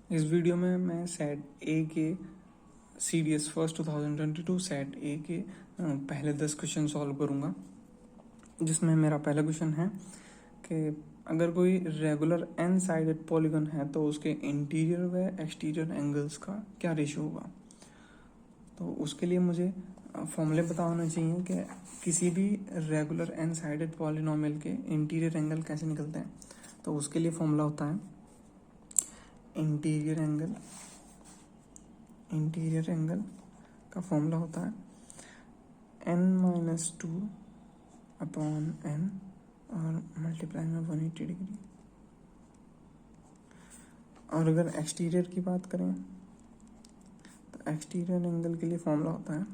इस वीडियो में मैं सेट ए के CDS फर्स्ट 2022 सेट ए के पहले 10 क्वेश्चन सॉल्व करूँगा, जिसमें मेरा पहला क्वेश्चन है कि अगर कोई रेगुलर एन साइडेड पॉलीगन है तो उसके इंटीरियर व एक्सटीरियर एंगल्स का क्या रेशियो होगा। तो उसके लिए मुझे फॉर्मूले पता होना चाहिए कि किसी भी रेगुलर एन साइडेड पॉलिनोमियल के इंटीरियर एंगल कैसे निकलते हैं। तो उसके लिए फॉर्मूला होता है इंटीरियर एंगल का फॉर्मूला होता है n-2 अपॉन n और मल्टीप्लाई में 180 डिग्री। और अगर एक्सटीरियर की बात करें तो एक्सटीरियर एंगल के लिए फॉर्मूला होता है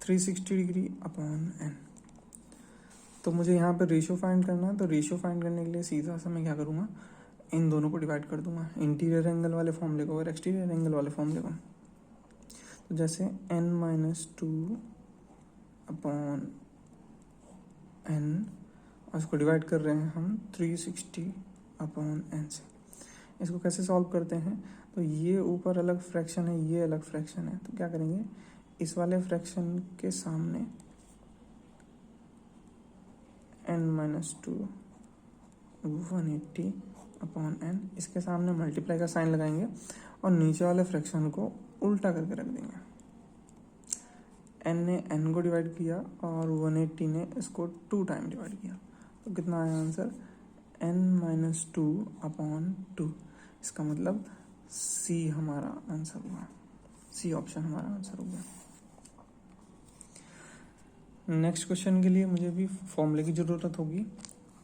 360 डिग्री अपॉन n। तो मुझे यहाँ पर रेशियो फाइंड करना है, तो रेशियो फाइंड करने के लिए सीधा सा मैं क्या करूँगा, इन दोनों को डिवाइड कर दूंगा, इंटीरियर एंगल वाले फॉर्मूले को और एक्सटीरियर एंगल वाले फॉर्मूले को। तो जैसे n-2 अपॉन n और इसको डिवाइड कर रहे हैं हम 360 अपॉन n से। इसको कैसे सॉल्व करते हैं, तो ये ऊपर अलग फ्रैक्शन है, ये अलग फ्रैक्शन है, तो क्या करेंगे, इस वाले फ्रैक्शन के सामने n-2 180 अपॉन n, इसके सामने मल्टीप्लाई का साइन लगाएंगे और नीचे वाले फ्रैक्शन को उल्टा करके रख देंगे। n ने n को डिवाइड किया और 180 ने इसको 2 टाइम डिवाइड किया, तो कितना आया आंसर, n-2 अपॉन 2। इसका मतलब C हमारा आंसर हुआ, C ऑप्शन हमारा आंसर हुआ। नेक्स्ट क्वेश्चन के लिए मुझे भी फॉर्मूले की ज़रूरत होगी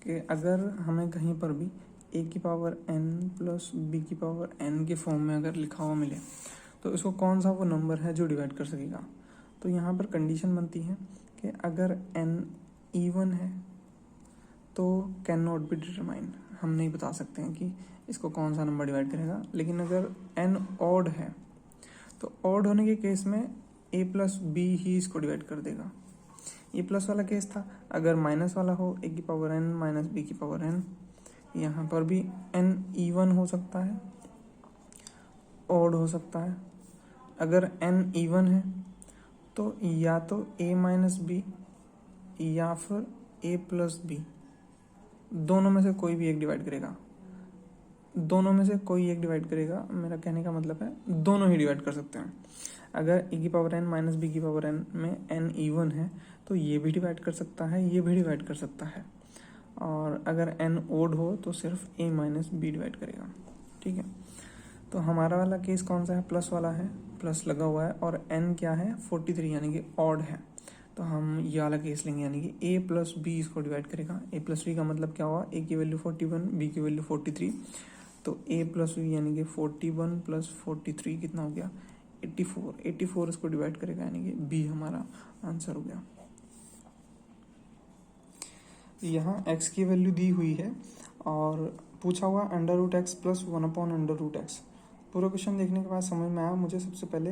कि अगर हमें कहीं पर भी a की पावर n प्लस b की पावर n के फॉर्म में अगर लिखा हुआ मिले तो इसको कौन सा वो नंबर है जो डिवाइड कर सकेगा। तो यहाँ पर कंडीशन बनती है कि अगर n इवन है तो कैन नॉट बी डिटरमाइन, हम नहीं बता सकते हैं कि इसको कौन सा नंबर डिवाइड करेगा। लेकिन अगर n ऑड है तो ऑड होने के केस में a प्लस b ही इसको डिवाइड कर देगा। ये प्लस वाला केस था, अगर माइनस वाला हो a की पावर n माइनस b की पावर n, यहाँ पर भी n इवन हो सकता है, ऑड हो सकता है। अगर n इवन है तो या तो a माइनस बी या फिर a प्लस बी, दोनों में से कोई भी एक डिवाइड करेगा, दोनों में से कोई एक डिवाइड करेगा। मेरा कहने का मतलब है दोनों ही डिवाइड कर सकते हैं। अगर a की पावर n माइनस b की पावर n में n इवन है तो ये भी डिवाइड कर सकता है, ये भी डिवाइड कर सकता है। और अगर n ओड हो तो सिर्फ a माइनस बी डिवाइड करेगा। ठीक है, तो हमारा वाला केस कौन सा है, प्लस वाला है, प्लस लगा हुआ है और n क्या है 43 यानी कि ऑड है। तो हम ये वाला केस लेंगे यानी कि a प्लस बी इसको डिवाइड करेगा। a प्लस बी का मतलब क्या हुआ, a की वैल्यू 41, b की वैल्यू 43, तो a प्लस बी यानी कि 41 प्लस 43 कितना हो गया 84 इसको डिवाइड करेगा यानी कि b हमारा आंसर हो गया। यहाँ x की वैल्यू दी हुई है और पूछा हुआ under root X plus 1 upon under root X. पूरा क्वेश्चन देखने के बाद समझ में आया मुझे सबसे पहले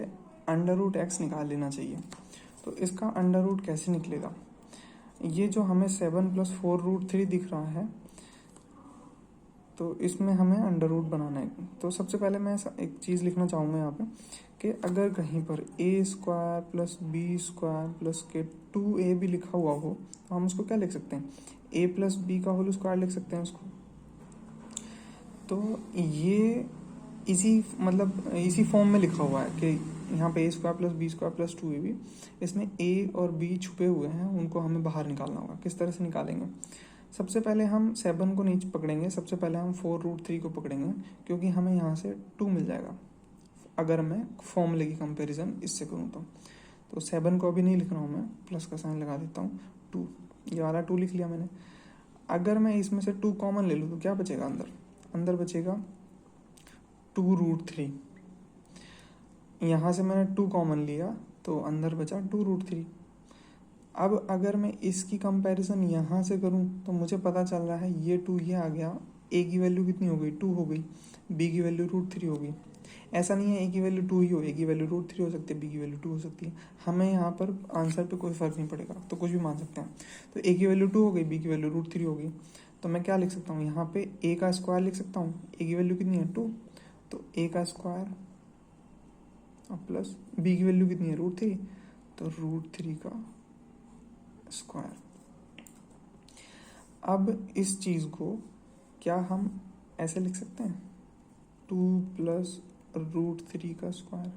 अंडर रूट एक्स निकाल लेना चाहिए। तो इसका अंडर रूट कैसे निकलेगा, ये जो हमें 7 प्लस 4 रूट 3 दिख रहा है तो इसमें हमें अंडर रूट बनाना है। तो सबसे पहले मैं एक चीज़ लिखना चाहूँगा यहाँ पे कि अगर कहीं पर a square plus B square plus के 2a भी लिखा हुआ हो तो हम उसको क्या लिख सकते हैं, a प्लस बी का होल स्क्वायर लिख सकते हैं उसको। तो ये इसी फॉर्म में लिखा हुआ है कि यहाँ पे a square plus B square plus 2ab, इसमें a और b छुपे हुए हैं, उनको हमें बाहर निकालना होगा। किस तरह से निकालेंगे, सबसे पहले हम 7 को नीचे पकड़ेंगे, सबसे पहले हम 4 रूट 3 को पकड़ेंगे क्योंकि हमें यहाँ से 2 मिल जाएगा अगर मैं फॉर्मूले की कंपैरिजन इससे करूँ तो 7 को अभी नहीं लिख रहा हूँ मैं, प्लस का साइन लगा देता हूँ, 2, ये वाला 2 लिख लिया मैंने। अगर मैं इसमें से 2 कॉमन ले लूँ तो क्या बचेगा, अंदर बचेगा 2 रूट 3। यहाँ से मैंने 2 कॉमन लिया तो अंदर बचा 2 रूट 3। अब अगर मैं इसकी कंपैरिजन यहाँ से करूँ तो मुझे पता चल रहा है ये 2 ये आ गया, a की वैल्यू कितनी हो गई 2 हो गई, b की वैल्यू रूट 3 हो गई। ऐसा नहीं है a की वैल्यू 2 ही हो, a की वैल्यू रूट 3 हो सकती है, b की वैल्यू 2 हो सकती है। हमें यहाँ पर आंसर पे कोई फ़र्क नहीं पड़ेगा, तो कुछ भी मान सकते हैं। तो a की वैल्यू 2 हो गई, b की वैल्यू रूट 3 हो गई, तो मैं क्या लिख सकता हूँ, यहाँ पे a का स्क्वायर लिख सकता हूँ, a की वैल्यू कितनी है 2 तो a का स्क्वायर और प्लस b की वैल्यू कितनी है √3, तो √3 का स्क्वायर। अब इस चीज़ को क्या हम ऐसे लिख सकते हैं 2 प्लस √3 का स्क्वायर।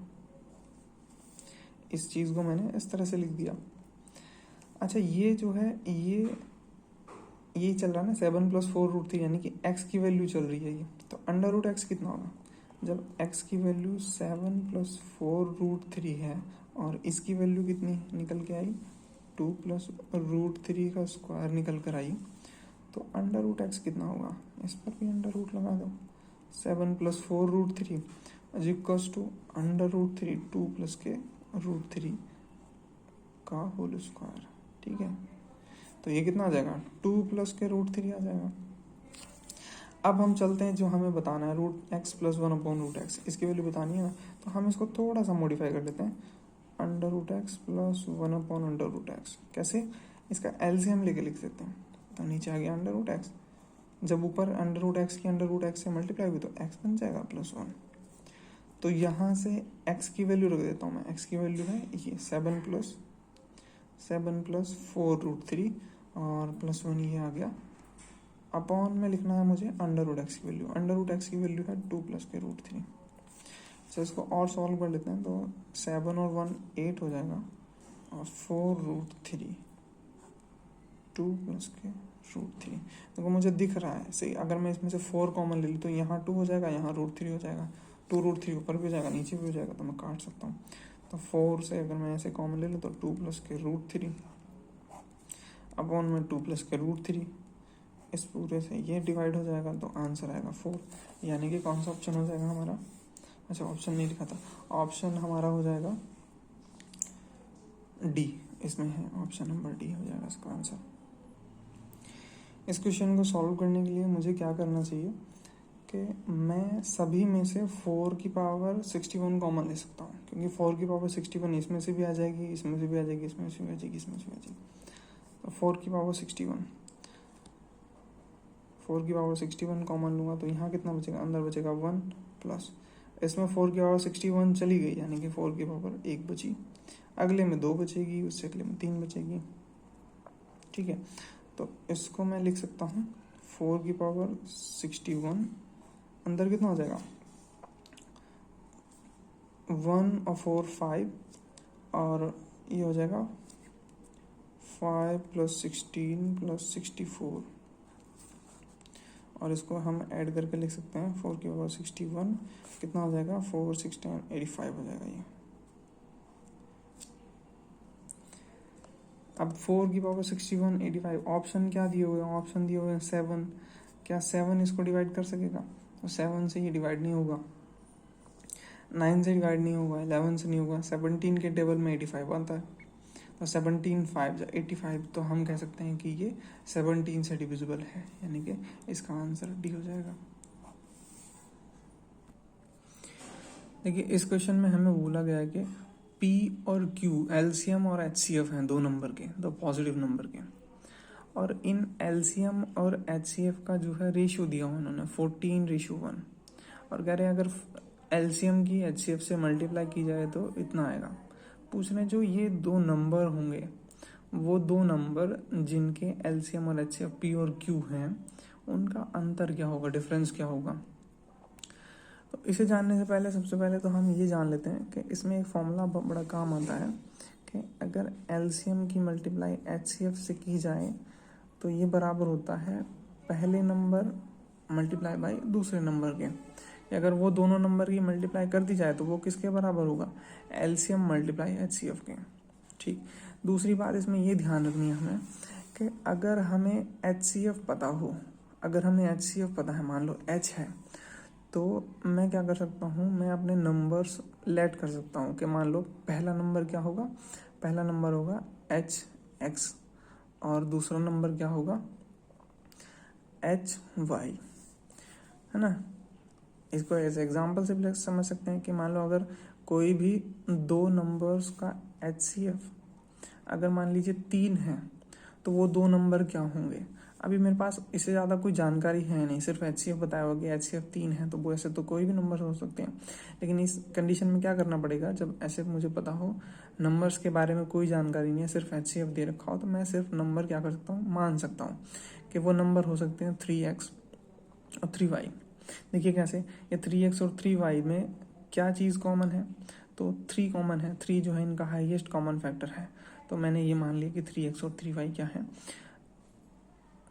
इस चीज़ को मैंने इस तरह से लिख दिया। अच्छा ये जो है ये चल रहा है ना 7 प्लस 4 √3, यानी कि x की वैल्यू चल रही है ये, तो √x कितना होगा जब x की वैल्यू 7 प्लस 4 √3 है और इसकी वैल्यू कितनी निकल के आई 2 प्लस √3 का स्क्वायर निकल कर आई, तो √x कितना होगा, इस पर भी √ लगा दो। 7 प्लस 4 √3 इक्वल्स टू √3 2 प्लस के √3 का होल स्क्वायर। ठीक है, तो ये कितना आ जाएगा 2 प्लस के √3 आ जाएगा। अब हम चलते हैं जो हमें बताना है √x प्लस 1/√x, इसकी वैल्यू बतानी है ना, तो हम इसको थोड़ा सा मॉडिफाई कर लेते हैं √x प्लस 1/√x। कैसे, इसका एलसीएम लेके लिख सकते हैं, तो नीचे आ गया √x, जब ऊपर √x की √x से मल्टीप्लाई हुई तो x बन जाएगा +1। तो यहाँ से x की वैल्यू रख देता हूँ मैं, x की वैल्यू है ये 7 प्लस 4 √3 और +1 ये आ गया। अपॉन में लिखना है मुझे √x की वैल्यू, √x की वैल्यू है 2 प्लस के √3। तो इसको और सॉल्व कर लेते हैं, तो 7 और 1 8 हो जाएगा और 4 √3 2 प्लस के √3। देखो मुझे दिख रहा है सही, अगर मैं इसमें से 4 कॉमन ले लूँ तो यहाँ 2 हो जाएगा, यहाँ √3 हो जाएगा, 2 √3 ऊपर भी हो जाएगा नीचे भी हो जाएगा, तो मैं काट सकता हूँ। तो 4 से अगर मैं ऐसे कॉमन ले लूँ तो 2 प्लस के √3 अपॉन में 2 प्लस के √3, इस पूरे से ये डिवाइड हो जाएगा, तो आंसर आएगा 4। यानी कि कौन सा ऑप्शन हो जाएगा हमारा, अच्छा ऑप्शन नहीं लिखा था, ऑप्शन हमारा हो जाएगा डी, इसमें है ऑप्शन नंबर डी हो जाएगा इसका आंसर। इस क्वेश्चन को सॉल्व करने के लिए मुझे क्या करना चाहिए कि मैं सभी में से 4 की पावर 61 कॉमन ले सकता हूँ, क्योंकि 4 की पावर 61 इसमें से भी आ जाएगी, इसमें से भी आ जाएगी, इसमें से भी आ जाएगी, इसमें से भी आ जाएगी। तो 4 की पावर 61 कॉमन लूँगा तो यहाँ कितना बचेगा, अंदर बचेगा 1 प्लस, इसमें 4 की पावर 61 चली गई, यानी कि 4 की पावर 1 बची, अगले में 2 बचेगी, उससे अगले में 3 बचेगी। ठीक है, तो इसको मैं लिख सकता हूँ 4 की पावर 61, अंदर कितना हो जाएगा 1 और 4 5, और ये हो जाएगा 5 प्लस 16 प्लस 64, और इसको हम ऐड करके लिख सकते हैं 4 की पावर 61 कितना हो जाएगा 4 16 85 हो जाएगा ये। अब 4 की पावर 61 85, ऑप्शन क्या दिए हुए हैं, ऑप्शन दिए हुए हैं 7, क्या 7 इसको डिवाइड कर सकेगा, तो 7 से ये डिवाइड नहीं होगा, 9 से डिवाइड नहीं होगा, 11 से नहीं होगा, 17 के टेबल में 85 आता है, तो 17 5 85, तो हम कह सकते हैं कि ये 17 से डिविजिबल है, यानी कि इसका आंसर डी हो जाएगा। देखिए इस क्वेश्चन में हमें बोला गया है कि P और Q एलसीएम और एचसीएफ हैं, दो नंबर के, दो पॉजिटिव नंबर के, और इन एलसीएम और एचसीएफ का जो है रेशियो दिया हुआ उन्होंने 14:1, और कह रहे हैं अगर एलसीएम की एचसीएफ से मल्टीप्लाई की जाए तो इतना आएगा। पूछ रहे जो ये दो नंबर होंगे, वो दो नंबर जिनके एलसीएम और एचसीएफ P और Q हैं, उनका अंतर क्या होगा, डिफरेंस क्या होगा। तो इसे जानने से पहले सबसे पहले तो हम ये जान लेते हैं कि इसमें एक फॉर्मूला बड़ा काम आता है कि अगर एलसीएम की मल्टीप्लाई एचसीएफ से की जाए तो ये बराबर होता है पहले नंबर मल्टीप्लाई बाय दूसरे नंबर के, अगर वो दोनों नंबर की मल्टीप्लाई कर दी जाए तो वो किसके बराबर होगा, एलसीएम मल्टीप्लाई एचसीएफ के। ठीक, दूसरी बात इसमें ये ध्यान रखनी है हमें कि अगर हमें एचसीएफ पता हो, अगर हमें एचसीएफ पता है, मान लो एच है, तो मैं क्या कर सकता हूँ, मैं अपने नंबर्स लेट कर सकता हूँ कि मान लो पहला नंबर क्या होगा, पहला नंबर होगा एच एक्स और दूसरा नंबर क्या होगा एच वाई, है ना। इसको ऐसे एग्जांपल से भी समझ सकते हैं कि मान लो अगर कोई भी दो नंबर्स का एचसीएफ अगर मान लीजिए 3 है तो वो दो नंबर क्या होंगे, अभी मेरे पास इससे ज़्यादा कोई जानकारी है नहीं, सिर्फ HCF बताया हुआ कि HCF 3 है, तो वो ऐसे तो कोई भी नंबर हो सकते हैं। लेकिन इस कंडीशन में क्या करना पड़ेगा, जब ऐसे मुझे पता हो, नंबर्स के बारे में कोई जानकारी नहीं है, सिर्फ HCF दे रखा हो, तो मैं सिर्फ नंबर क्या कर सकता हूँ, मान सकता हूँ कि वो नंबर हो सकते हैं 3x और 3y। देखिए कैसे, ये 3x और 3y में क्या चीज़ कॉमन है, तो 3 कॉमन है, 3 जो है इनका हाईएस्ट कॉमन फैक्टर है। तो मैंने ये मान लिया कि 3x और 3y क्या है,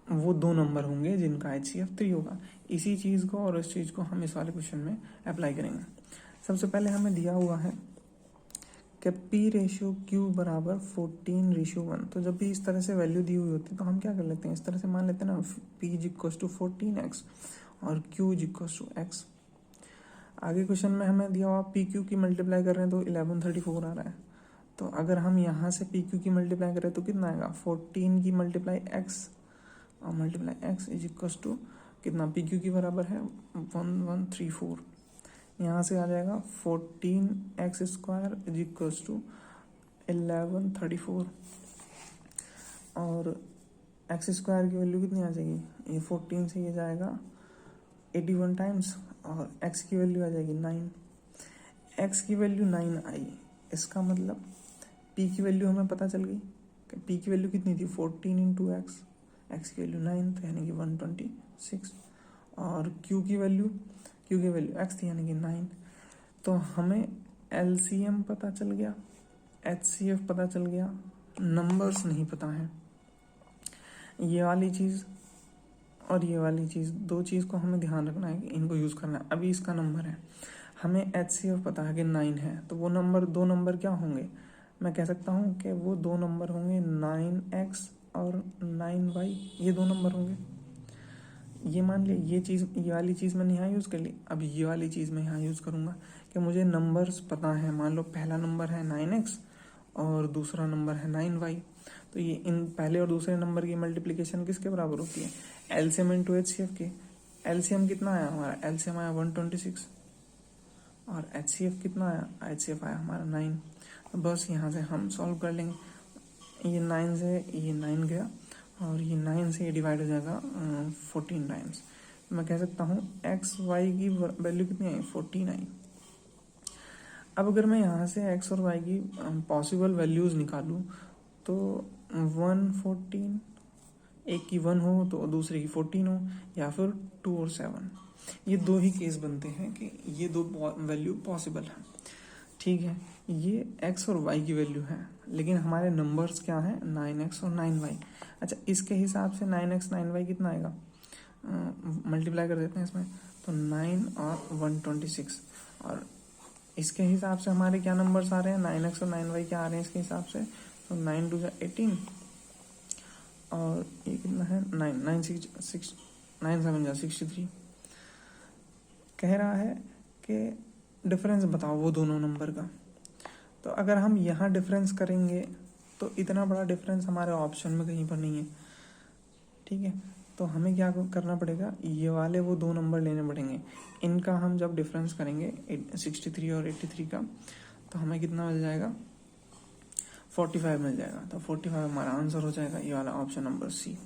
वो दो नंबर होंगे जिनका HCF 3 होगा। इसी चीज़ को और इस चीज़ को हम इस वाले क्वेश्चन में अप्लाई करेंगे। सबसे पहले हमें दिया हुआ है कि P/Q बराबर 14:1। तो जब भी इस तरह से वैल्यू दी हुई होती है तो हम क्या कर लेते हैं, इस तरह से मान लेते हैं ना, P = 14x और Q = x। आगे क्वेश्चन में हमें दिया हुआ PQ की मल्टीप्लाई कर रहे हैं तो 1134 आ रहा है। तो अगर हम यहाँ से PQ की मल्टीप्लाई करें तो कितना आएगा, 14 की मल्टीप्लाई x और मल्टीप्लाई x = कितना, PQ की बराबर है 1134। यहाँ से आ जाएगा 14x² = 1134 और x² की वैल्यू कितनी आ जाएगी, ये 14 से ये जाएगा 81 टाइम्स और x की वैल्यू आ जाएगी 9। x की वैल्यू 9 आई, इसका मतलब p की वैल्यू हमें पता चल गई कि p की वैल्यू कितनी थी, 14 × x, x की वैल्यू 9 तो यानी कि 126 और q की वैल्यू x थी यानी कि 9। तो हमें LCM पता चल गया, HCF पता चल गया, नंबर्स नहीं पता है। ये वाली चीज़ और ये वाली चीज़, दो चीज़ को हमें ध्यान रखना है कि इनको यूज़ करना है। अभी इसका नंबर है, हमें HCF पता है कि 9 है, तो वो नंबर, दो नंबर क्या होंगे, मैं कह सकता हूँ कि वो दो नंबर होंगे 9x और 9y, ये दो नंबर होंगे। ये मान लिया, ये वाली चीज़ मैंने यहाँ यूज़ कर ली। अब ये वाली चीज़ मैं यहाँ यूज़ करूँगा कि मुझे नंबर्स पता है। मान लो पहला नंबर है 9x और दूसरा नंबर है 9y, तो ये इन पहले और दूसरे नंबर की मल्टीप्लिकेशन किसके बराबर होती है, LCM × HCF के। LCM कितना आया हमारा, LCM आया 126 और HCF कितना आया, HCF आया हमारा 9। तो बस यहाँ से हम सॉल्व कर लेंगे। ये 9 से ये 9 गया और ये 9 से ये डिवाइड हो जाएगा 14 टाइम्स। मैं कह सकता हूँ XY की वैल्यू कितनी आई, 14 आई। अब अगर मैं यहाँ से x और y की पॉसिबल वैल्यूज़ निकालूँ तो 114, एक की 1 हो तो दूसरे की 14 हो, या फिर 2 और 7, ये दो ही केस बनते हैं कि ये दो वैल्यू पॉसिबल है। ठीक है, ये x और y की वैल्यू है, लेकिन हमारे नंबर्स क्या हैं, 9x और 9y। अच्छा, इसके हिसाब से 9x 9y कितना आएगा, मल्टीप्लाई कर देते हैं इसमें, तो 9 और 126। और इसके हिसाब से हमारे क्या नंबर्स आ रहे हैं, 9x और 9y क्या आ रहे हैं इसके हिसाब से, तो 9 × 2 = 18 और ये कितना है 9 7 = 63। कह रहा है कि डिफरेंस बताओ वो दोनों नंबर का। तो अगर हम यहाँ डिफरेंस करेंगे तो इतना बड़ा डिफरेंस हमारे ऑप्शन में कहीं पर नहीं है। ठीक है, तो हमें क्या करना पड़ेगा, ये वाले वो दो नंबर लेने पड़ेंगे। इनका हम जब डिफरेंस करेंगे 63 और 83 का, तो हमें कितना मिल जाएगा, 45 मिल जाएगा। तो 45 हमारा आंसर हो जाएगा, ये वाला ऑप्शन नंबर सी।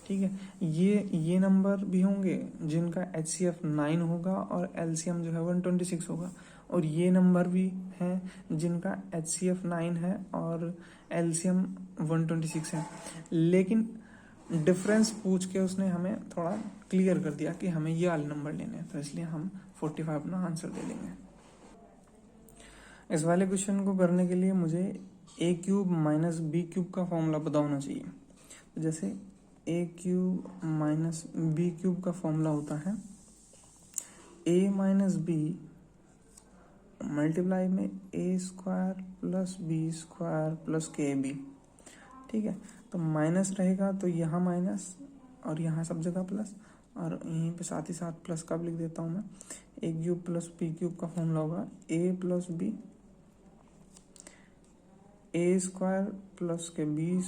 ठीक है, ये नंबर भी होंगे जिनका HCF 9 होगा और LCM जो है 126 होगा, और ये नंबर भी हैं जिनका HCF 9 है और LCM 126 है। लेकिन डिफरेंस पूछ के उसने हमें थोड़ा क्लियर कर दिया कि हमें ये वाले नंबर लेने हैं, तो इसलिए हम 45 अपना आंसर दे देंगे। इस वाले क्वेश्चन को करने के लिए मुझे a³ - b³ का फॉर्मूला पता होना चाहिए। तो जैसे a³ - b³ का फॉर्मूला होता है a - b मल्टीप्लाई में a² + b² + kb। ठीक है, तो माइनस रहेगा तो यहाँ माइनस और यहाँ सब जगह प्लस, और यहीं पे साथ ही साथ प्लस का भी लिख देता हूँ मैं। a³ + b³ का फॉर्मूला होगा a + b a² + के b²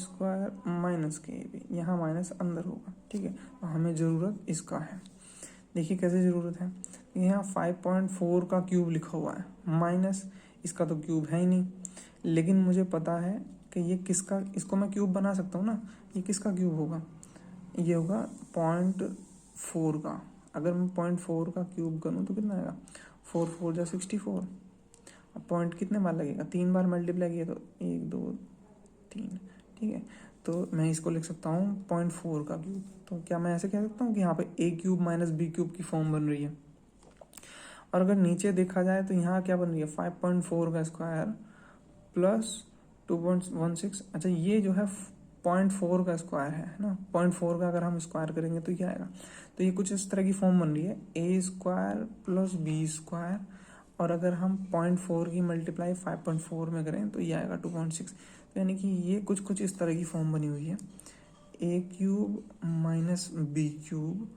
- के ab। यहाँ माइनस अंदर होगा। ठीक है, तो हमें ज़रूरत इसका है। देखिए कैसे ज़रूरत है, यहाँ 5.4 का क्यूब लिखा हुआ है, माइनस इसका तो क्यूब है ही नहीं, लेकिन मुझे पता है कि ये किसका, इसको मैं क्यूब बना सकता हूँ ना, ये किसका क्यूब होगा, ये होगा 0.4 का। अगर मैं 0.4 का क्यूब करूँ तो कितना आएगा, 4 4 जा 64। अब पॉइंट कितने बार लगेगा, 3 बार मल्टीप्लाई किया तो 1 2 3, ठीक है। तो मैं इसको लिख सकता हूँ 0.4 का क्यूब। तो क्या मैं ऐसे कह सकता हूँ कि यहाँ पे a cube minus B cube की फॉर्म बन रही है। और अगर नीचे देखा जाए तो यहाँ क्या बन रही है, 5.4 का स्क्वायर प्लस 2.16। अच्छा, ये जो है 0.4 का स्क्वायर है ना, 0.4 का अगर हम स्क्वायर करेंगे तो क्या आएगा, तो ये कुछ इस तरह की फॉर्म बन रही है, a square plus B square, और अगर हम 0.4 की मल्टीप्लाई 5.4 में करें तो ये आएगा 2.6। तो यानी कि ये कुछ इस तरह की फॉर्म बनी हुई है, a cube minus B cube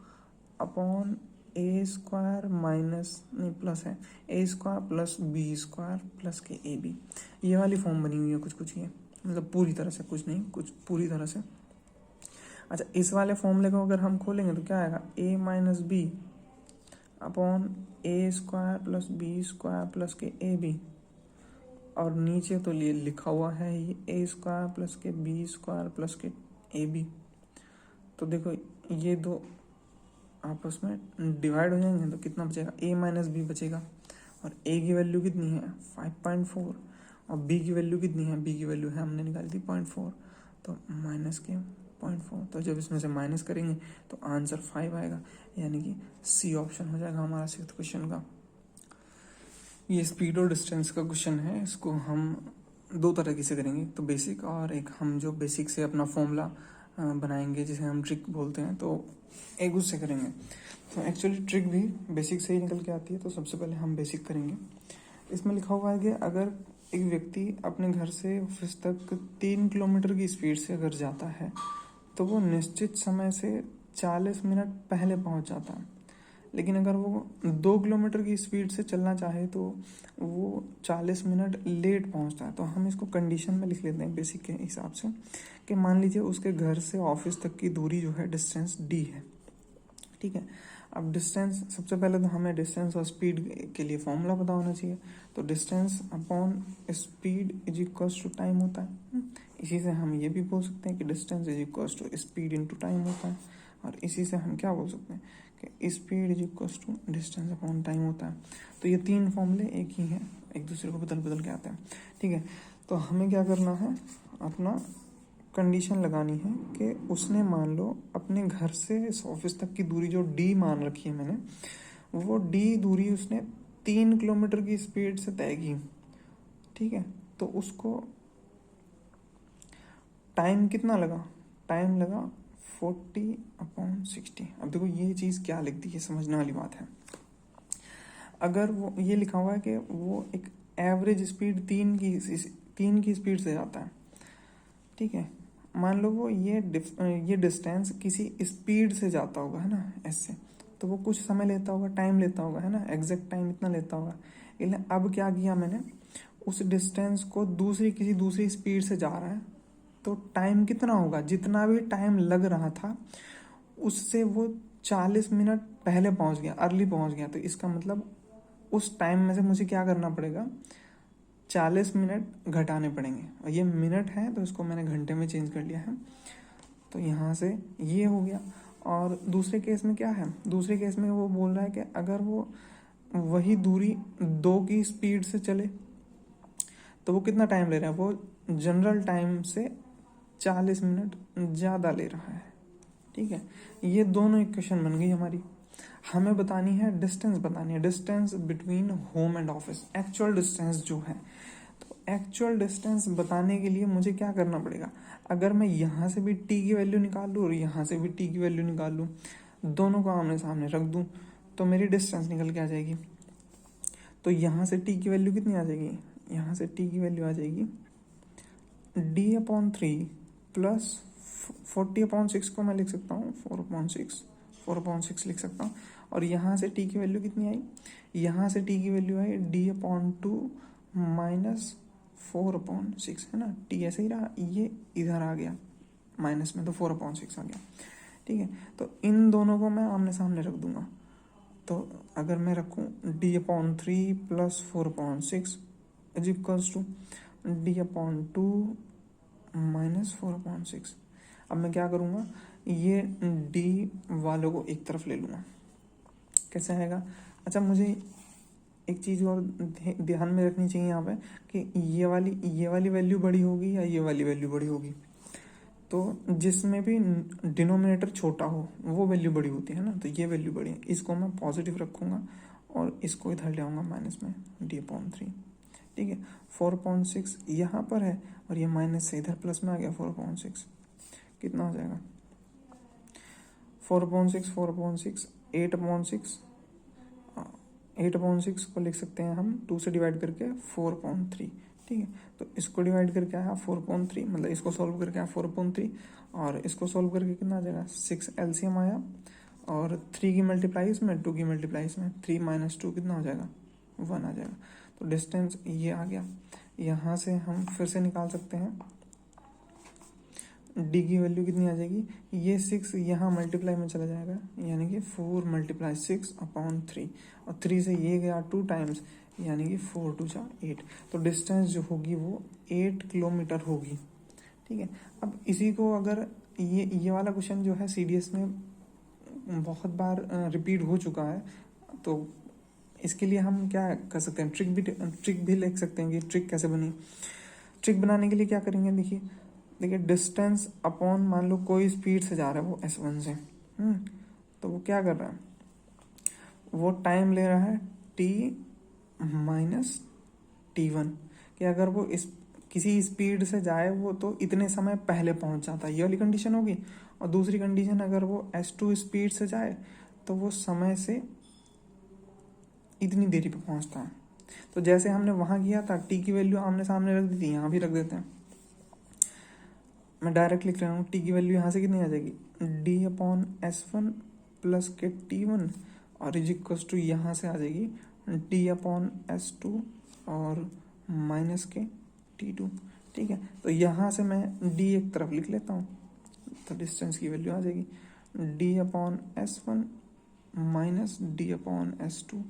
upon a square minus, नहीं प्लस है, a square plus B square plus के ए बी। ये वाली फॉर्म बनी हुई है कुछ ये, मतलब पूरी तरह से, कुछ नहीं, कुछ पूरी तरह से। अच्छा, इस वाले फॉर्मूले को अगर हम खोलेंगे तो क्या आएगा, a minus b upon a square plus B square plus के ए बी, और नीचे तो ये लिखा हुआ है ये ए स्क्वायर प्लस के बी स्क्वायर प्लस के ए बी। तो देखो ये दो आपस में डिवाइड हो जाएंगे तो कितना बचेगा, a माइनस बी बचेगा, और a की वैल्यू कितनी है 5.4, और b की वैल्यू कितनी है, b की वैल्यू है हमने निकाली थी 0.4, तो माइनस के 0.4। तो जब इसमें से माइनस करेंगे तो आंसर 5 आएगा, यानी कि सी ऑप्शन हो जाएगा हमारा 6th क्वेश्चन का। ये स्पीड और डिस्टेंस का क्वेश्चन है, इसको हम दो तरह से करेंगे, तो बेसिक और एक हम जो बेसिक से अपना फॉर्मूला बनाएंगे जिसे हम ट्रिक बोलते हैं, तो एक उससे करेंगे। तो एक्चुअली ट्रिक भी बेसिक से ही निकल के आती है, तो सबसे पहले हम बेसिक करेंगे। इसमें लिखा हुआ है कि अगर एक व्यक्ति अपने घर से ऑफिस तक 3 किलोमीटर की स्पीड से अगर जाता है तो वो निश्चित समय से 40 मिनट पहले पहुंच जाता है, लेकिन अगर वो 2 किलोमीटर की स्पीड से चलना चाहे तो वो 40 मिनट लेट पहुंचता है। तो हम इसको कंडीशन में लिख लेते हैं बेसिक के हिसाब से, कि मान लीजिए उसके घर से ऑफिस तक की दूरी जो है डिस्टेंस d है, ठीक है। अब डिस्टेंस, सबसे पहले तो हमें डिस्टेंस और स्पीड के लिए फॉर्मूला पता होना चाहिए। तो distance upon speed is equals to time होता है। इसी से हम ये भी बोल सकते हैं कि distance is equals to speed into time होता है, और इसी से हम क्या बोल सकते हैं कि speed is equals to distance upon time होता है। तो ये तीन फॉर्मूले एक ही हैं, एक दूसरे को बदल के आते हैं, ठीक है। तो हमें क्या करना है, अपना कंडीशन लगानी है कि उसने मान लो अपने घर से इस ऑफिस तक की दूरी जो d मान रखी है मैंने, वो d दूरी उसने 3 किलोमीटर की स्पीड से तय की, ठीक है। तो उसको टाइम कितना लगा, टाइम लगा 40/60। अब देखो ये चीज़ क्या लिखती है, समझने वाली बात है। अगर वो ये लिखा हुआ है कि वो एक एवरेज स्पीड 3 की स्पीड से जाता है, ठीक है। मान लो वो ये डिस्टेंस किसी स्पीड से जाता होगा, है ना, ऐसे, तो वो कुछ समय लेता होगा, टाइम लेता होगा, है ना, एग्जैक्ट टाइम इतना लेता होगा। लेकिन अब क्या किया मैंने, उस डिस्टेंस को किसी दूसरी स्पीड से जा रहा है, तो टाइम कितना होगा, जितना भी टाइम लग रहा था उससे वो 40 मिनट पहले पहुंच गया, अर्ली पहुंच गया। तो इसका मतलब उस टाइम में से मुझे क्या करना पड़ेगा, 40 मिनट घटाने पड़ेंगे, और ये मिनट है तो इसको मैंने घंटे में चेंज कर लिया है। तो यहाँ से ये हो गया। और दूसरे केस में क्या है, दूसरे केस में वो बोल रहा है कि अगर वो वही दूरी 2 की स्पीड से चले तो वो कितना टाइम ले रहा है, वो जनरल टाइम से 40 मिनट ज़्यादा ले रहा है, ठीक है। ये दोनों इक्वेशन बन गई हमारी। हमें बतानी है डिस्टेंस, बतानी है distance between home and office, actual distance जो है। तो एक्चुअल डिस्टेंस बताने के लिए मुझे क्या करना पड़ेगा, अगर मैं यहाँ से भी t की वैल्यू निकाल लूँ और यहाँ से भी t की वैल्यू निकाल लूँ, दोनों को आमने सामने रख दूँ तो मेरी डिस्टेंस निकल के आ जाएगी। तो यहाँ से t की वैल्यू कितनी आ जाएगी, यहाँ से t की वैल्यू आ जाएगी d/3 प्लस 40/6 को मैं लिख सकता हूँ 4/6 लिख सकता हूँ। और यहाँ से t की वैल्यू कितनी आई, यहाँ से t की वैल्यू आई d/2 माइनस 4/6, है ना, t ऐसे ही रहा, ये इधर आ गया माइनस में, तो 4/6 आ गया, ठीक है। तो इन दोनों को मैं आमने सामने रख दूंगा। तो अगर मैं रखूँ d/3 plus 4/6 is equals to d/2 -4/6। अब मैं क्या करूँगा, ये डी वालों को एक तरफ ले लूँगा। कैसे आएगा? अच्छा, मुझे एक चीज़ और ध्यान में रखनी चाहिए यहाँ पे कि ये वाली वैल्यू बड़ी होगी या ये वाली वैल्यू बड़ी होगी। तो जिसमें भी डिनोमिनेटर छोटा हो वो वैल्यू बड़ी होती है ना, तो ये वैल्यू बड़ी है। इसको मैं पॉजिटिव रखूँगा और इसको इधर ले आऊँगा माइनस में, d/3। ठीक है, 4/6 यहाँ पर है और ये माइनस से इधर प्लस में आ गया 4/6। कितना हो जाएगा? 4/6 8/6। 8/6 को लिख सकते हैं हम 2 से डिवाइड करके 4/3। ठीक है, तो इसको डिवाइड करके आया 4/3, मतलब इसको सॉल्व करके आया 4/3 और इसको सॉल्व करके कितना आ जाएगा? 6 एलसीएम आया और 3 की मल्टीप्लाई इसमें, 2 की मल्टीप्लाई इसमें, 3 - 2 कितना हो जाएगा? 1 आ जाएगा। तो डिस्टेंस ये आ गया। यहाँ से हम फिर से निकाल सकते हैं डी की वैल्यू कितनी आ जाएगी? ये 6 यहाँ मल्टीप्लाई में चला जाएगा, यानी कि 4 × 6/3 और 3 से ये गया 2 टाइम्स, यानी कि 4 × 2 = 8। तो डिस्टेंस जो होगी वो 8 किलोमीटर होगी। ठीक है, अब इसी को अगर ये वाला क्वेश्चन जो है सीडीएस में बहुत बार रिपीट हो चुका है, तो इसके लिए हम क्या कर सकते हैं? ट्रिक भी लिख सकते हैं कि ट्रिक कैसे बनी। ट्रिक बनाने के लिए क्या करेंगे, देखिए डिस्टेंस अपॉन, मान लो कोई स्पीड से जा रहा है वो s1 से, तो वो क्या कर रहा है? वो टाइम ले रहा है t - t1, कि अगर वो इस किसी स्पीड से जाए वो तो इतने समय पहले पहुंच जाता है, ये वाली कंडीशन होगी। और दूसरी कंडीशन, अगर वो s2 स्पीड से जाए तो वो समय से इतनी देरी पे पहुंचता है। तो जैसे हमने वहाँ किया था, t की वैल्यू आमने सामने रख दी थी, यहाँ भी रख देते हैं। मैं डायरेक्ट लिख रहा हूँ, t की वैल्यू यहाँ से कितनी आ जाएगी? d/s1 प्लस के t1 और = यहाँ से आ जाएगी d/s2 और माइनस के t2। ठीक है, तो यहाँ से मैं d एक तरफ लिख लेता हूँ, तो डिस्टेंस की वैल्यू आ जाएगी d/s1 माइनस d/s2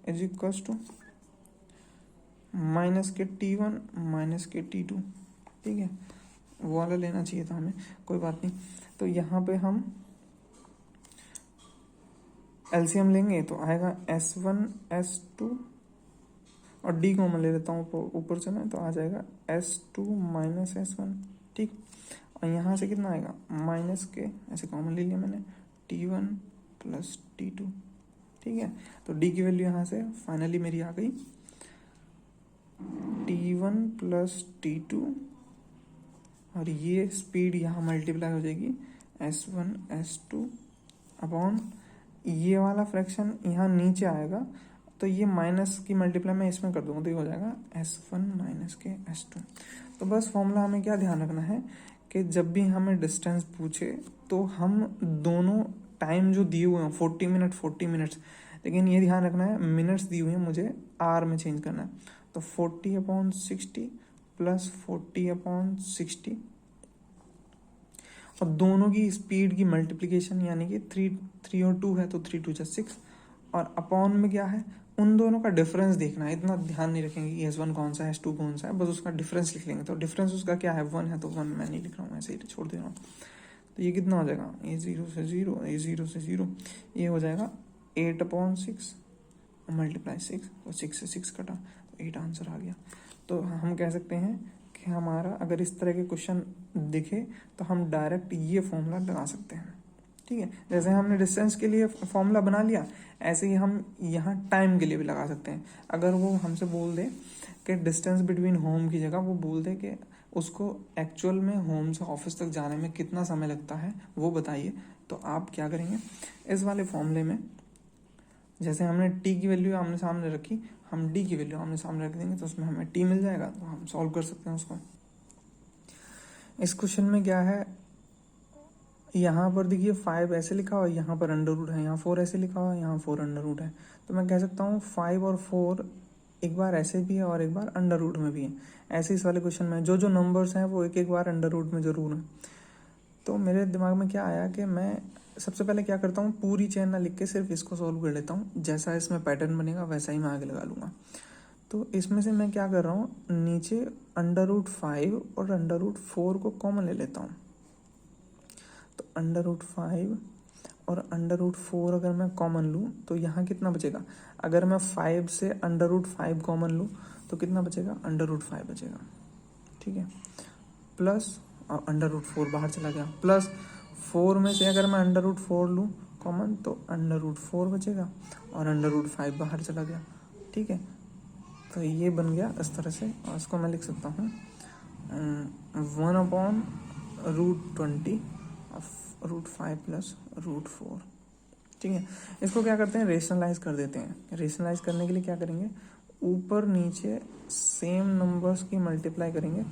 = माइनस के t1 माइनस के t2। ठीक है, वो वाला लेना चाहिए था हमें, कोई बात नहीं। तो यहाँ पे हम एलसीएम लेंगे तो आएगा s1 s2 और d को मैं ले लेता हूँ ऊपर से मैं, तो आ जाएगा s2 - s1। ठीक, और यहाँ से कितना आएगा? माइनस के, ऐसे कॉमन ले लिया मैंने, t1 प्लस t2। ठीक है, तो d की वैल्यू यहाँ से फाइनली मेरी आ गई t1 प्लस t2 और ये स्पीड यहाँ मल्टीप्लाई हो जाएगी s1 s2 अपॉन ये वाला फ्रैक्शन यहाँ नीचे आएगा, तो ये माइनस की मल्टीप्लाई मैं इसमें कर दूंगा, तो ये हो जाएगा s1 माइनस के s2। तो बस फॉर्मूला हमें क्या ध्यान रखना है कि जब भी हमें डिस्टेंस पूछे तो हम दोनों टाइम जो दिए हुए हैं 40 मिनट 40 मिनट्स, लेकिन ये ध्यान रखना है मिनट्स दिए हुए हैं, मुझे आर में चेंज करना है। तो 40/60 प्लस 40/60 और दोनों की स्पीड की मल्टीप्लिकेशन, यानी कि 3 और 2 है तो 3 × 2 = 6 और अपॉन में क्या है? उन दोनों का डिफरेंस देखना है। इतना ध्यान नहीं रखेंगे कि s1 कौन सा है s2 कौन सा है, बस उसका डिफरेंस लिख लेंगे। तो डिफरेंस उसका क्या है? 1 है, तो 1 मैं नहीं लिख रहा हूँ, ऐसे ही छोड़ दे रहा हूँ। तो ये कितना हो जाएगा? ये 0 से 0, ये 0 से 0, ये हो जाएगा 8/6 मल्टीप्लाई 6, तो 6 से 6 कटा तो 8 आंसर आ गया। तो हम कह सकते हैं कि हमारा अगर इस तरह के क्वेश्चन दिखे तो हम डायरेक्ट ये फॉर्मूला लगा सकते हैं। ठीक है, जैसे हमने डिस्टेंस के लिए फॉर्मूला बना लिया, ऐसे ही हम यहाँ टाइम के लिए भी लगा सकते हैं। अगर वो हमसे बोल दे कि डिस्टेंस बिटवीन होम की जगह वो बोल दे कि उसको एक्चुअल में होम से ऑफिस तक जाने में कितना समय लगता है वो बताइए, तो आप क्या करेंगे? इस वाले फॉर्मूले में जैसे हमने t की वैल्यू आमने सामने रखी, हम d की वैल्यू आमने सामने रख देंगे तो उसमें हमें t मिल जाएगा, तो हम सॉल्व कर सकते हैं उसको। इस क्वेश्चन में क्या है, यहाँ पर देखिए 5 ऐसे लिखा हुआ है, यहाँ पर अंडर है, यहाँ 4 ऐसे लिखा हुआ है, यहाँ 4 अंडर है। तो मैं कह सकता हूँ 5 और 4 एक बार ऐसे भी है और एक बार अंडर में भी है। ऐसे इस वाले क्वेश्चन में जो नंबर्स हैं वो एक बार अंडर में ज़रूर है। तो मेरे दिमाग में क्या आया कि मैं सबसे पहले क्या करता हूँ, पूरी चेन ना लिख के सिर्फ इसको सॉल्व कर लेता हूँ, जैसा इसमें पैटर्न बनेगा वैसा ही मैं आगे लगा लूँगा। तो इसमें से मैं क्या कर रहा हूँ, नीचे √5 और √4 को कॉमन ले लेता हूँ। तो √5 और √4 अगर मैं कॉमन लूँ तो यहाँ कितना बचेगा, अगर मैं 5 से √5 कॉमन लूँ तो कितना बचेगा, √5 बचेगा। ठीक है, प्लस और √4 बाहर चला गया, प्लस 4 में से अगर मैं √4 लूँ कॉमन तो √4 बचेगा और √5 बाहर चला गया। ठीक है, तो ये बन गया इस तरह से, और इसको मैं लिख सकता हूँ 1/√20 √5 प्लस √4। ठीक है, इसको क्या करते हैं, रेशनलाइज कर देते हैं। रेशनलाइज करने के लिए क्या करेंगे, ऊपर नीचे सेम नंबर्स की मल्टीप्लाई करेंगे,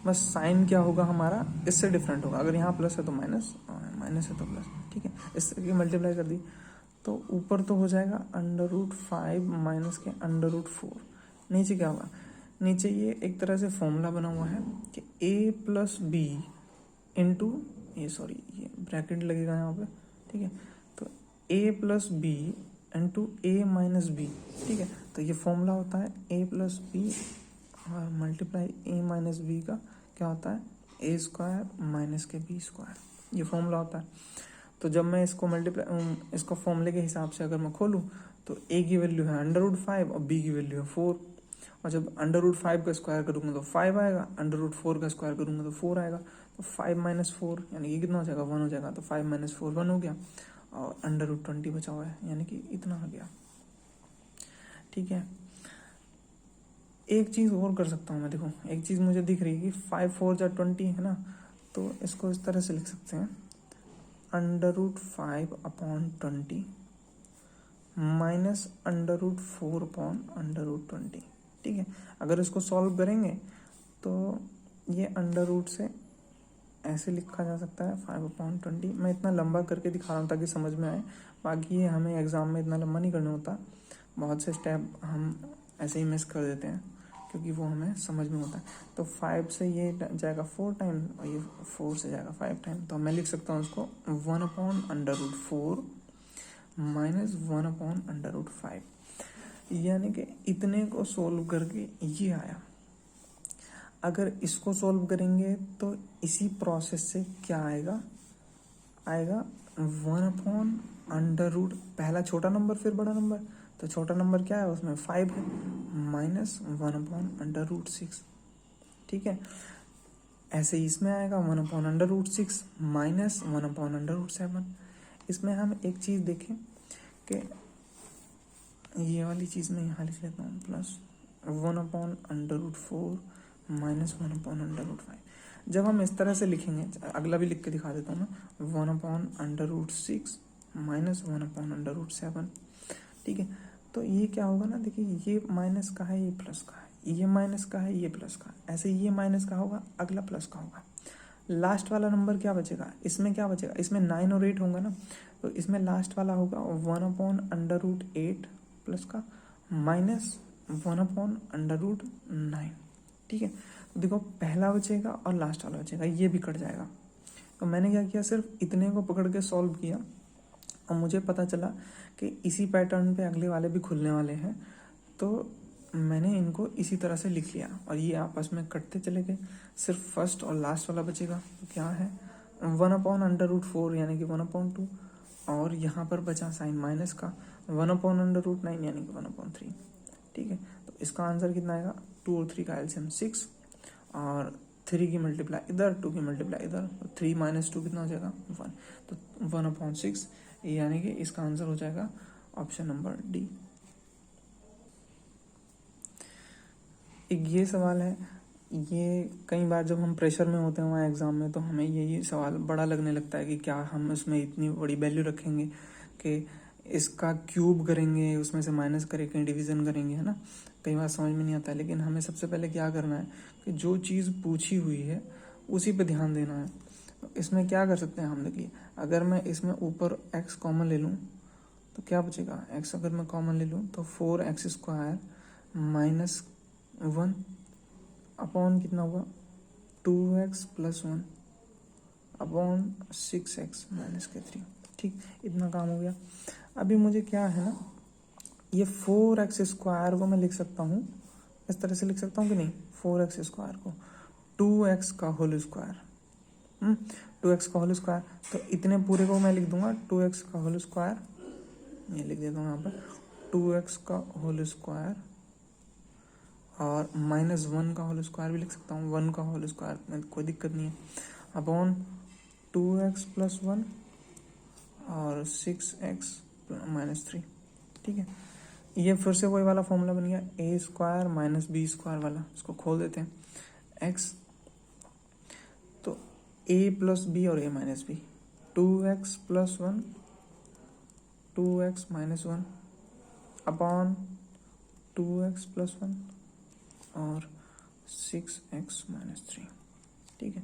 बस साइन क्या होगा हमारा इससे डिफरेंट होगा। अगर यहाँ प्लस है तो माइनस, माइनस है तो प्लस। ठीक है, इसकी मल्टीप्लाई कर दी तो ऊपर तो हो जाएगा √5 माइनस के √4। नीचे क्या होगा, नीचे ये एक तरह से फॉर्मूला बना हुआ है कि a प्लस बी इंटू ये ब्रैकेट लगेगा यहाँ पे। ठीक है, तो a plus B into a minus B. ठीक है, तो ये फॉर्मूला होता है a प्लस बी और मल्टीप्लाई a माइनस बी का क्या होता है, a स्क्वायर माइनस के b स्क्वायर, ये फॉर्मूला होता है। तो जब मैं इसको इसको फॉर्मूले के हिसाब से अगर मैं खोलूँ तो a की वैल्यू है √5 और b की वैल्यू है 4, और जब √5 का स्क्वायर करूँगा तो 5 आएगा, √4 का स्क्वायर करूँगा तो 4 आएगा। तो 5 माइनस 4 यानी कि कितना हो जाएगा, 1 हो जाएगा। तो 5 माइनस 4 1 हो गया, और √20 बचा हुआ है यानी कि इतना आ गया। ठीक है, एक चीज़ और कर सकता हूँ मैं, देखो एक चीज़ मुझे दिख रही है कि 5 4 जा 20 है ना, तो इसको इस तरह से लिख सकते हैं √5/20 माइनस √4/√20। ठीक है, अगर इसको सॉल्व करेंगे तो ये अंडर से ऐसे लिखा जा सकता है 5/20। मैं इतना लंबा करके दिखा रहा हूँ ताकि समझ में आए, बाकी ये हमें एग्ज़ाम में इतना लंबा नहीं करना होता, बहुत से स्टेप हम ऐसे ही मिस कर देते हैं क्योंकि वो हमें समझ में होता है। तो 5 से ये जाएगा 4 टाइम और ये 4 से जाएगा 5 टाइम, तो मैं लिख सकता हूँ उसको 1/√4 माइनस 1/√5, यानी कि इतने को सोल्व करके ये आया। अगर इसको सोल्व करेंगे तो इसी प्रोसेस से क्या आएगा, 1/√, पहला छोटा नंबर फिर बड़ा नंबर, तो छोटा नंबर क्या है उसमें 5 है, माइनस 1/√6। ठीक है, ऐसे ही इसमें आएगा 1/√6 माइनस 1/√7। इसमें हम एक चीज़ देखें कि ये वाली चीज़ मैं यहाँ लिख लेता हूँ, प्लस 1/√4 माइनस 1/√5। जब हम इस तरह से लिखेंगे, अगला भी लिख के दिखा देता हूँ ना, 1/√6 माइनस 1/√7। ठीक है, तो ये क्या होगा ना, देखिए ये माइनस का है, ये प्लस का है, ये माइनस का है, ये प्लस का है, ऐसे ये माइनस का होगा, अगला प्लस का होगा। लास्ट वाला नंबर क्या बचेगा, इसमें क्या बचेगा, इसमें 9 और 8 होगा ना, तो इसमें लास्ट वाला होगा 1/√8 प्लस का माइनस 1/√9। ठीक है, तो देखो पहला बचेगा और लास्ट वाला बचेगा, ये भी कट जाएगा। तो मैंने क्या किया, सिर्फ इतने को पकड़ के सॉल्व किया और मुझे पता चला कि इसी पैटर्न पे अगले वाले भी खुलने वाले हैं, तो मैंने इनको इसी तरह से लिख लिया और ये आपस में कटते चले गए, सिर्फ फर्स्ट और लास्ट वाला बचेगा। तो क्या है 1/√4 यानी कि 1/2, और यहाँ पर बचा साइन माइनस का 1/√9 यानी कि 1/3। ठीक है, तो इसका आंसर कितना आएगा, 2 और 3 का एलसीएम 6, और 3 की मल्टीप्लाई इधर, 2 की मल्टीप्लाई इधर, तो 3 माइनस 2 कितना हो जाएगा 1, तो 1/6, यानी कि इसका आंसर हो जाएगा ऑप्शन नंबर डी। एक ये सवाल है, ये कई बार जब हम प्रेशर में होते हैं वहाँ एग्ज़ाम में, तो हमें ये सवाल बड़ा लगने लगता है कि क्या हम इसमें इतनी बड़ी वैल्यू रखेंगे कि इसका क्यूब करेंगे, उसमें से माइनस करेंगे, डिवीज़न करेंगे, है ना। कई बार समझ में नहीं आता है, लेकिन हमें सबसे पहले क्या करना है कि जो चीज़ पूछी हुई है उसी पे ध्यान देना है। इसमें क्या कर सकते हैं हम, देखिए अगर मैं इसमें ऊपर x कॉमन ले लूँ तो क्या बचेगा, x अगर मैं कॉमन ले लूँ तो 4x² माइनस 1 अपॉन कितना हुआ 2x plus 1 upon 6x minus के 3। ठीक, इतना काम हो गया। अभी मुझे क्या है ना, ये 4x² को मैं लिख सकता हूँ, इस तरह से लिख सकता हूँ कि नहीं, 4x² को 2x का होल स्क्वायर, 2x का होल स्क्वायर, तो इतने पूरे को मैं लिख दूंगा 2x का होल स्क्वायर, ये लिख देता हूँ यहाँ पर 2x का होल स्क्वायर, और -1 का होल स्क्वायर भी लिख सकता हूँ, 1 का होल स्क्वायर में कोई दिक्कत नहीं है, अपॉन 2x + 1 और 6x - 3। ठीक है, ये फिर से वही वाला फॉर्मूला बन गया, a² - b² वाला, इसको खोल देते हैं। x तो a + b और a - b, 2x + 1 2x - 1 upon 2x + 1 और 6x - 3। ठीक है,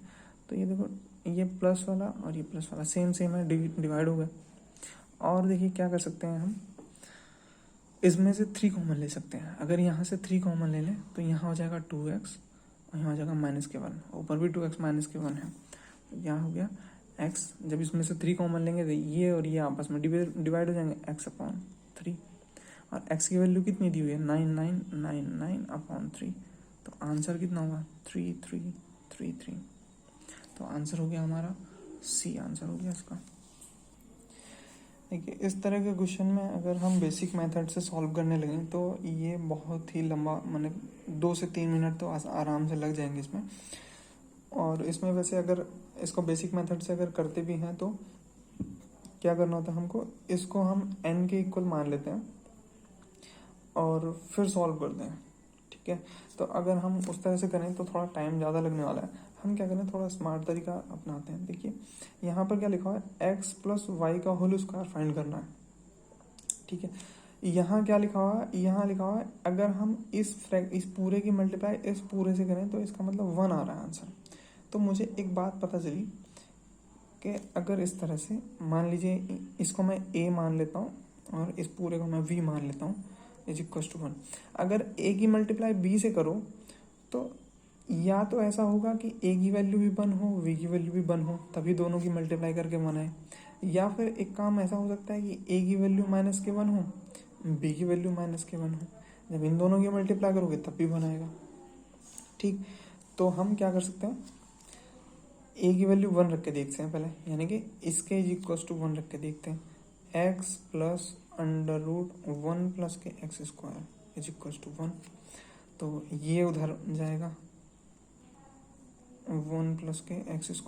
तो ये देखो, ये प्लस वाला और ये प्लस वाला सेम है, डिवाइड हो गया। और देखिए क्या कर सकते हैं हम, इसमें से 3 कॉमन ले सकते हैं। अगर यहाँ से 3 कॉमन ले लें तो यहाँ हो जाएगा 2x और यहाँ हो जाएगा -1, ऊपर भी 2x -1 है, तो यहाँ हो गया x। जब इसमें से 3 कॉमन लेंगे तो ये और ये आपस में डिवाइड हो जाएंगे, x/3, और x की वैल्यू कितनी दी हुई है, 9999/3, तो आंसर कितना होगा, 3333। तो आंसर हो गया हमारा सी, आंसर हो गया इसका। देखिए, इस तरह के क्वेश्चन में अगर हम बेसिक मेथड से सॉल्व करने लगें तो ये बहुत ही लंबा, माने 2 से 3 मिनट तो आराम से लग जाएंगे इसमें। और इसमें वैसे अगर इसको बेसिक मेथड से अगर करते भी हैं तो क्या करना होता है हमको, इसको हम n के इक्वल मान लेते हैं और फिर सॉल्व करते हैं। ठीक है, तो अगर हम उस तरह से करें तो थोड़ा टाइम ज़्यादा लगने वाला है। हम क्या करें, थोड़ा स्मार्ट तरीका अपनाते हैं। देखिए यहाँ पर क्या लिखा हुआ है, x + y का होल स्क्वायर फाइंड करना है। ठीक है, यहाँ क्या लिखा हुआ है, यहाँ लिखा हुआ है अगर हम इस पूरे की मल्टीप्लाई इस पूरे से करें तो इसका मतलब 1 आ रहा है आंसर। तो मुझे एक बात पता चली कि अगर इस तरह से मान लीजिए, इसको मैं a मान लेता हूँ और इस पूरे को मैं v मान लेता हूँ, = 1। अगर a की मल्टीप्लाई b से करो तो या तो ऐसा होगा कि a की वैल्यू भी 1 हो, v की वैल्यू भी 1 हो, तभी दोनों की मल्टीप्लाई करके 1 आए। या फिर एक काम ऐसा हो सकता है कि a की वैल्यू -1 हो, b की वैल्यू -1 हो, जब इन दोनों की मल्टीप्लाई करोगे तब भी 1 आएगा। ठीक, तो हम क्या कर सकते हैं, a की वैल्यू 1 रख के देखते हैं पहले, यानी कि इसके = 1 रख के देखते हैं, x + √1 + के x² = 1। तो ये उधर जाएगा, 1 + के x² =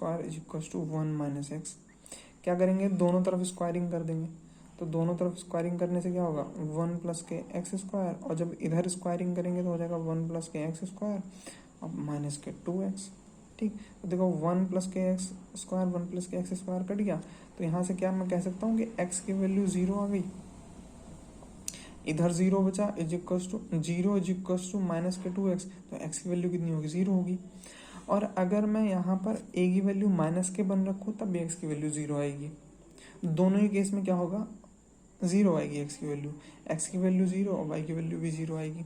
1 - x। क्या करेंगे, दोनों तरफ स्क्वायरिंग कर देंगे। तो दोनों तरफ स्क्वायरिंग करने से क्या होगा, 1 + के x², और जब इधर स्क्वायरिंग करेंगे तो हो जाएगा 1 + के x² और - के 2x। ठीक, तो देखो 1 + के x², 1 + के x² कट गया, तो यहाँ से क्या मैं कह सकता हूँ कि x की वैल्यू 0 आ गई, इधर 0 बचा, = 0 - के 2x, तो x की वैल्यू कितनी होगी, 0 होगी। और अगर मैं यहाँ पर a की वैल्यू -1 रखूँ तब भी x की वैल्यू 0 आएगी। दोनों ही केस में क्या होगा, 0 आएगी x की वैल्यू 0 और y की वैल्यू भी 0 आएगी।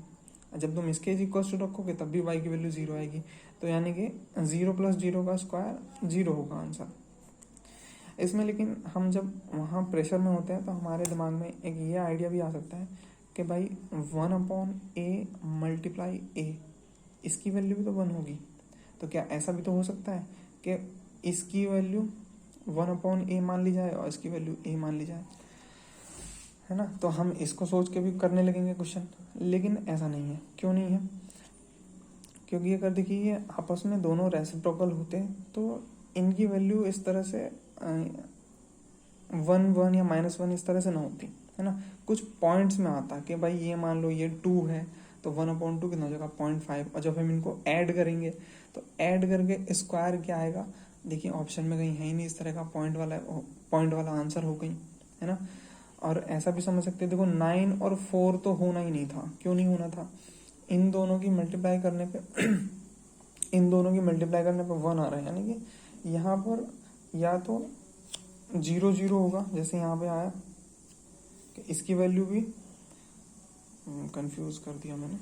जब तुम इसके = रखोगे तब भी y की वैल्यू 0 आएगी। तो यानी कि 0 + 0 का स्क्वायर 0 होगा आंसर इसमें। लेकिन हम जब वहाँ प्रेशर में होते हैं तो हमारे दिमाग में एक ये आइडिया भी आ सकता है कि भाई 1/a × a, इसकी वैल्यू भी तो 1 होगी। तो क्या ऐसा भी तो हो सकता है कि इसकी वैल्यू 1/a मान ली जाए और इसकी वैल्यू a मान ली जाए, है ना। तो हम इसको सोच के भी करने लगेंगे क्वेश्चन, लेकिन ऐसा नहीं है। क्यों नहीं है, क्योंकि अगर देखिए ये आपस में दोनों रेसिप्रोकल होते हैं तो इनकी वैल्यू इस तरह से 1 या -1 इस तरह से ना होती, है ना। कुछ पॉइंट्स में आता कि भाई ये मान लो ये 2 है तो 1/2 कितना हो जाएगा, 0.5। और जब हम इनको ऐड करेंगे तो ऐड करके स्क्वायर क्या आएगा, देखिए ऑप्शन में कहीं है ही नहीं इस तरह का पॉइंट वाला आंसर हो गई, है ना। और ऐसा भी समझ सकते हैं, देखो 9 और 4 तो होना ही नहीं था। क्यों नहीं होना था, इन दोनों की मल्टीप्लाई करने पे 1 आ रहा है, यानी कि यहाँ पर या तो 0 0 होगा जैसे यहाँ पे आया कि इसकी वैल्यू भी कंफ्यूज कर दिया मैंने।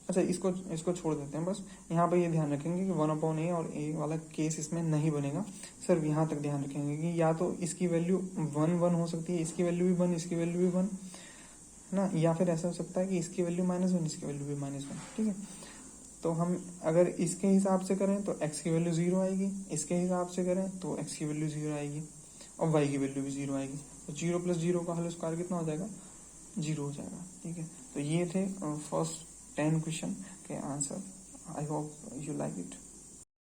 अच्छा, इसको छोड़ देते हैं, बस यहाँ पे ये ध्यान रखेंगे कि 1/a और a वाला केस इसमें नहीं बनेगा। सिर्फ यहाँ तक ध्यान रखेंगे कि या तो इसकी वैल्यू 1 1 हो सकती है, इसकी वैल्यू भी 1, इसकी वैल्यू भी 1, है ना, या फिर ऐसा हो सकता है कि इसकी वैल्यू -1 इसकी वैल्यू भी -1, ठीक है। तो हम अगर इसके हिसाब से करें तो x की वैल्यू 0 आएगी, इसके हिसाब से करें तो x की वैल्यू 0 आएगी और y की वैल्यू भी 0 आएगी। तो 0 + 0 का होल स्क्वायर कितना हो जाएगा, 0 हो जाएगा, ठीक है। तो ये थे फर्स्ट 10 क्वेश्चन के answer. I hope you like it.